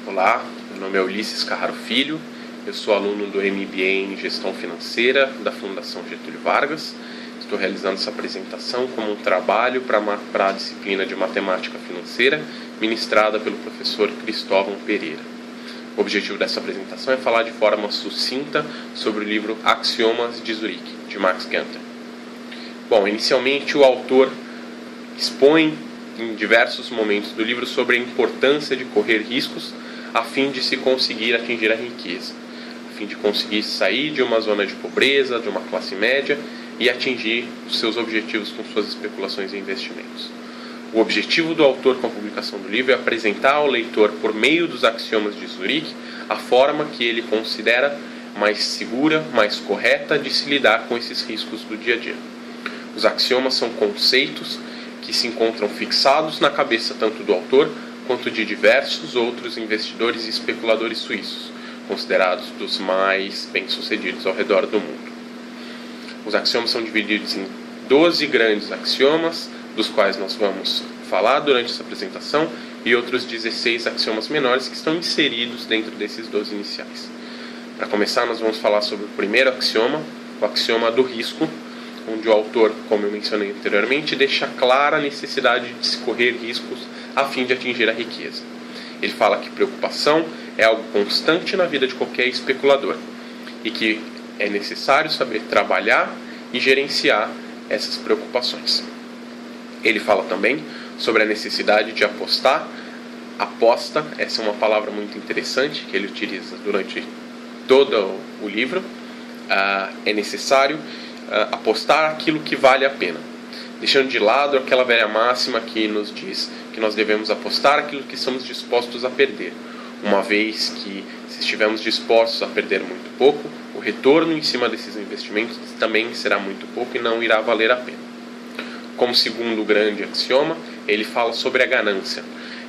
Olá, meu nome é Ulisses Carraro Filho, eu sou aluno do MBA em Gestão Financeira da Fundação Getúlio Vargas. Estou realizando essa apresentação como um trabalho para a disciplina de Matemática Financeira, ministrada pelo professor Cristóvão Pereira. O objetivo dessa apresentação é falar de forma sucinta sobre o livro Axiomas de Zurique, de Max Cantor. Bom, inicialmente o autor expõe em diversos momentos do livro sobre a importância de correr riscos a fim de se conseguir atingir a riqueza, a fim de conseguir sair de uma zona de pobreza, de uma classe média e atingir os seus objetivos com suas especulações e investimentos. O objetivo do autor com a publicação do livro é apresentar ao leitor, por meio dos axiomas de Zurique, a forma que ele considera mais segura, mais correta de se lidar com esses riscos do dia a dia. Os axiomas são conceitos que se encontram fixados na cabeça tanto do autor quanto de diversos outros investidores e especuladores suíços, considerados dos mais bem-sucedidos ao redor do mundo. Os axiomas são divididos em 12 grandes axiomas, dos quais nós vamos falar durante essa apresentação, e outros 16 axiomas menores que estão inseridos dentro desses 12 iniciais. Para começar, nós vamos falar sobre o primeiro axioma, o axioma do risco, onde o autor, como eu mencionei anteriormente, deixa clara a necessidade de se correr riscos a fim de atingir a riqueza. Ele fala que preocupação é algo constante na vida de qualquer especulador e que é necessário saber trabalhar e gerenciar essas preocupações. Ele fala também sobre a necessidade de apostar. Aposta, essa é uma palavra muito interessante que ele utiliza durante todo o livro. É necessário apostar aquilo que vale a pena, deixando de lado aquela velha máxima que nos diz que nós devemos apostar aquilo que estamos dispostos a perder, uma vez que, se estivermos dispostos a perder muito pouco, o retorno em cima desses investimentos também será muito pouco e não irá valer a pena. Como segundo grande axioma, ele fala sobre a ganância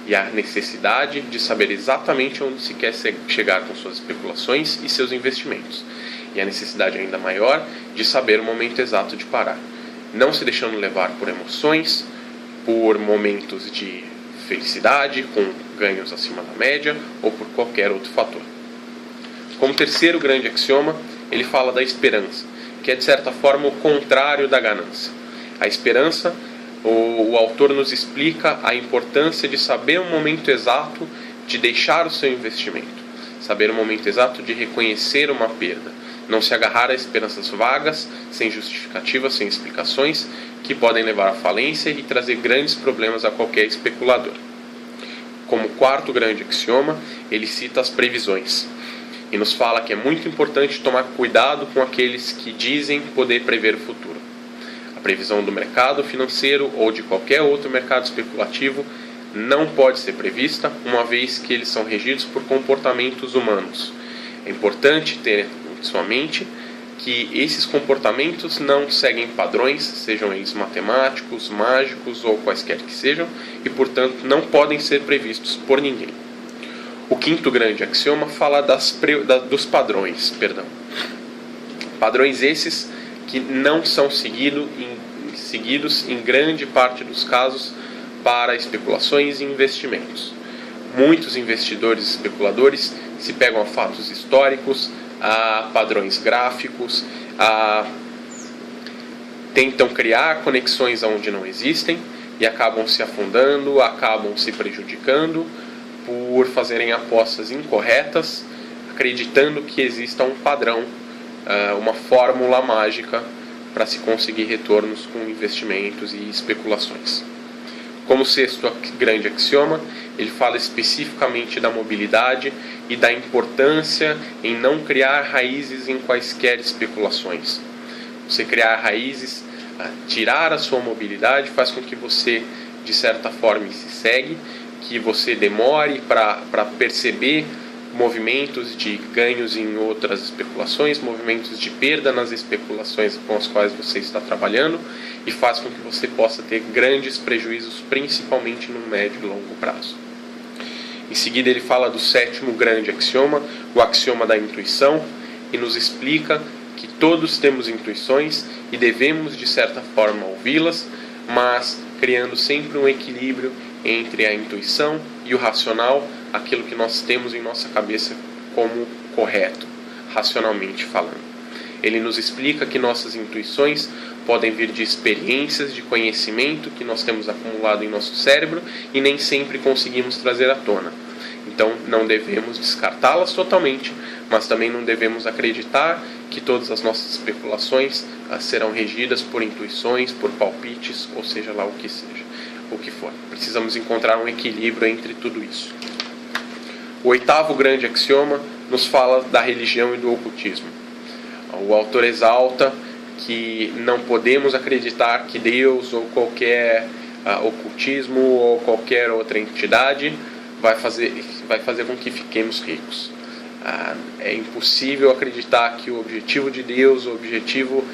e a necessidade de saber exatamente onde se quer chegar com suas especulações e seus investimentos, e a necessidade ainda maior de saber o momento exato de parar, não se deixando levar por emoções, por momentos de felicidade, com ganhos acima da média, ou por qualquer outro fator. Como terceiro grande axioma, ele fala da esperança, que é de certa forma o contrário da ganância. A esperança, o autor nos explica a importância de saber o momento exato de deixar o seu investimento, saber o momento exato de reconhecer uma perda, não se agarrar a esperanças vagas, sem justificativas, sem explicações, que podem levar à falência e trazer grandes problemas a qualquer especulador. Como quarto grande axioma, ele cita as previsões e nos fala que é muito importante tomar cuidado com aqueles que dizem poder prever o futuro. A previsão do mercado financeiro ou de qualquer outro mercado especulativo não pode ser prevista, uma vez que eles são regidos por comportamentos humanos. É importante ter em sua mente que esses comportamentos não seguem padrões, sejam eles matemáticos, mágicos ou quaisquer que sejam, e portanto não podem ser previstos por ninguém. O quinto grande axioma fala dos padrões. Padrões esses que não são seguidos em grande parte dos casos para especulações e investimentos. Muitos investidores e especuladores se pegam a fatos históricos, a padrões gráficos, tentam criar conexões onde não existem e acabam se afundando, acabam se prejudicando por fazerem apostas incorretas, acreditando que exista um padrão, uma fórmula mágica para se conseguir retornos com investimentos e especulações. Como sexto grande axioma, ele fala especificamente da mobilidade e da importância em não criar raízes em quaisquer especulações. Você criar raízes, tirar a sua mobilidade, faz com que você, de certa forma, se segue, que você demore para perceber movimentos de ganhos em outras especulações, movimentos de perda nas especulações com as quais você está trabalhando, e faz com que você possa ter grandes prejuízos, principalmente no médio e longo prazo. Em seguida ele fala do sétimo grande axioma, o axioma da intuição, e nos explica que todos temos intuições e devemos de certa forma ouvi-las, mas criando sempre um equilíbrio entre a intuição e o racional, aquilo que nós temos em nossa cabeça como correto, racionalmente falando. Ele nos explica que nossas intuições podem vir de experiências, de conhecimento que nós temos acumulado em nosso cérebro e nem sempre conseguimos trazer à tona. Então não devemos descartá-las totalmente, mas também não devemos acreditar que todas as nossas especulações serão regidas por intuições, por palpites, ou seja lá o que seja, o que for. Precisamos encontrar um equilíbrio entre tudo isso. O 8º grande axioma nos fala da religião e do ocultismo. O autor exalta que não podemos acreditar que Deus ou qualquer ocultismo ou qualquer outra entidade vai fazer com que fiquemos ricos. É impossível acreditar que o objetivo de Deus, o objetivo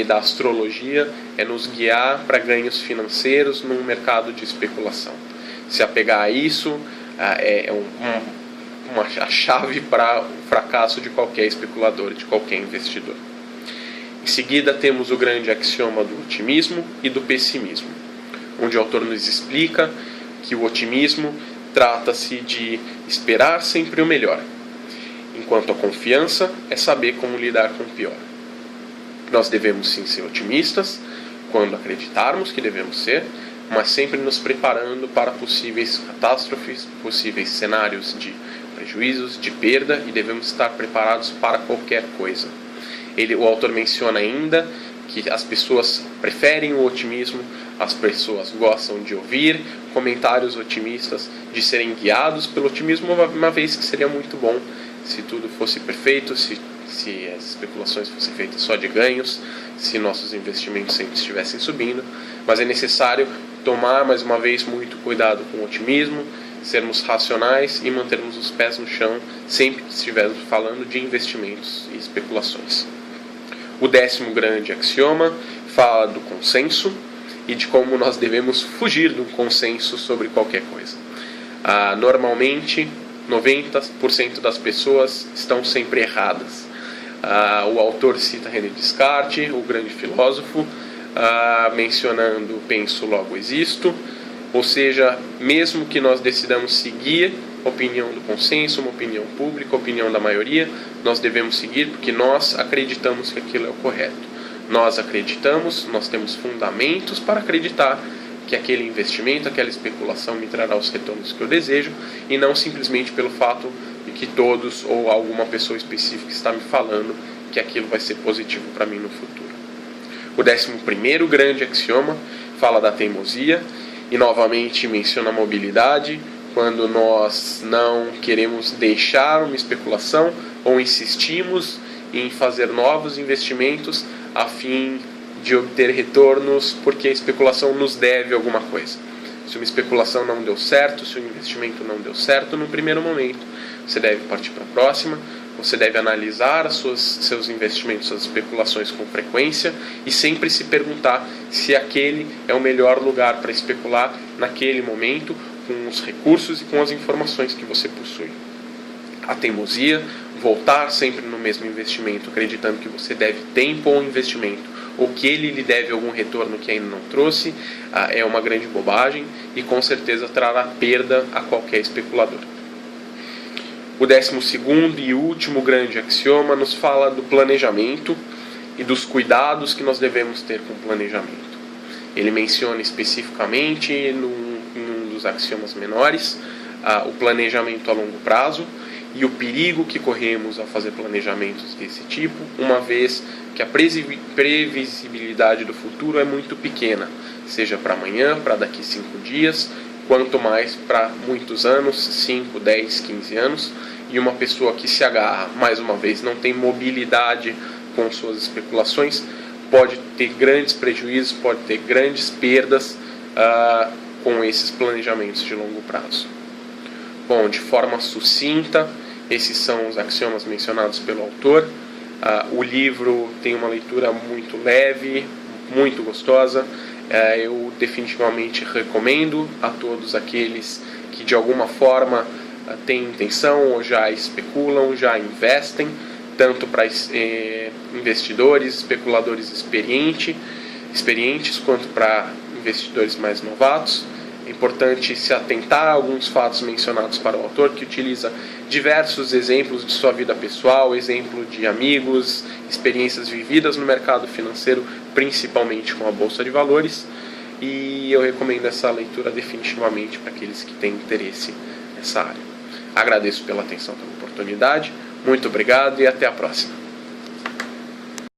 da astrologia é nos guiar para ganhos financeiros num mercado de especulação. Se apegar a isso a chave para o fracasso de qualquer especulador, de qualquer investidor. Em seguida temos o grande axioma do otimismo e do pessimismo, onde o autor nos explica que o otimismo trata-se de esperar sempre o melhor, enquanto a confiança é saber como lidar com o pior. Nós devemos sim ser otimistas quando acreditarmos que devemos ser, mas sempre nos preparando para possíveis catástrofes, possíveis cenários de prejuízos, de perda, e devemos estar preparados para qualquer coisa. O autor menciona ainda que as pessoas preferem o otimismo, as pessoas gostam de ouvir comentários otimistas, de serem guiados pelo otimismo, uma vez que seria muito bom se tudo fosse perfeito, se as especulações fossem feitas só de ganhos, se nossos investimentos sempre estivessem subindo, mas é necessário tomar mais uma vez muito cuidado com o otimismo, sermos racionais e mantermos os pés no chão sempre que estivermos falando de investimentos e especulações. O 10º grande axioma fala do consenso e de como nós devemos fugir do consenso sobre qualquer coisa. Normalmente, 90% das pessoas estão sempre erradas. O autor cita René Descartes, o grande filósofo, mencionando penso, logo existo. Ou seja, mesmo que nós decidamos seguir a opinião do consenso, uma opinião pública, a opinião da maioria, nós devemos seguir porque nós acreditamos que aquilo é o correto. Nós acreditamos, nós temos fundamentos para acreditar que aquele investimento, aquela especulação me trará os retornos que eu desejo, e não simplesmente pelo fato de que todos ou alguma pessoa específica está me falando que aquilo vai ser positivo para mim no futuro. O 11º grande axioma fala da teimosia e novamente menciona a mobilidade, quando nós não queremos deixar uma especulação ou insistimos em fazer novos investimentos a fim de obter retornos porque a especulação nos deve alguma coisa. Se uma especulação não deu certo, se um investimento não deu certo no primeiro momento, você deve partir para a próxima, você deve analisar seus investimentos, suas especulações com frequência e sempre se perguntar se aquele é o melhor lugar para especular naquele momento, com os recursos e com as informações que você possui. A teimosia, voltar sempre no mesmo investimento, acreditando que você deve tempo ao investimento, ou que ele lhe deve algum retorno que ainda não trouxe, é uma grande bobagem e com certeza trará perda a qualquer especulador. O 12º e último grande axioma nos fala do planejamento e dos cuidados que nós devemos ter com o planejamento. Ele menciona especificamente em um dos axiomas menores o planejamento a longo prazo e o perigo que corremos ao fazer planejamentos desse tipo, uma vez que a previsibilidade do futuro é muito pequena, seja para amanhã, para daqui 5 dias, quanto mais para muitos anos, 5, 10, 15 anos, e uma pessoa que se agarra, mais uma vez, não tem mobilidade com suas especulações, pode ter grandes prejuízos, pode ter grandes perdas com esses planejamentos de longo prazo. Bom, de forma sucinta, esses são os axiomas mencionados pelo autor. O livro tem uma leitura muito leve, muito gostosa. Eu definitivamente recomendo a todos aqueles que de alguma forma têm intenção ou já especulam, já investem, tanto para investidores, especuladores experientes, quanto para investidores mais novatos. É importante se atentar a alguns fatos mencionados para o autor, que utiliza diversos exemplos de sua vida pessoal, exemplo de amigos, experiências vividas no mercado financeiro, principalmente com a Bolsa de Valores, e eu recomendo essa leitura definitivamente para aqueles que têm interesse nessa área. Agradeço pela atenção, pela oportunidade, muito obrigado e até a próxima.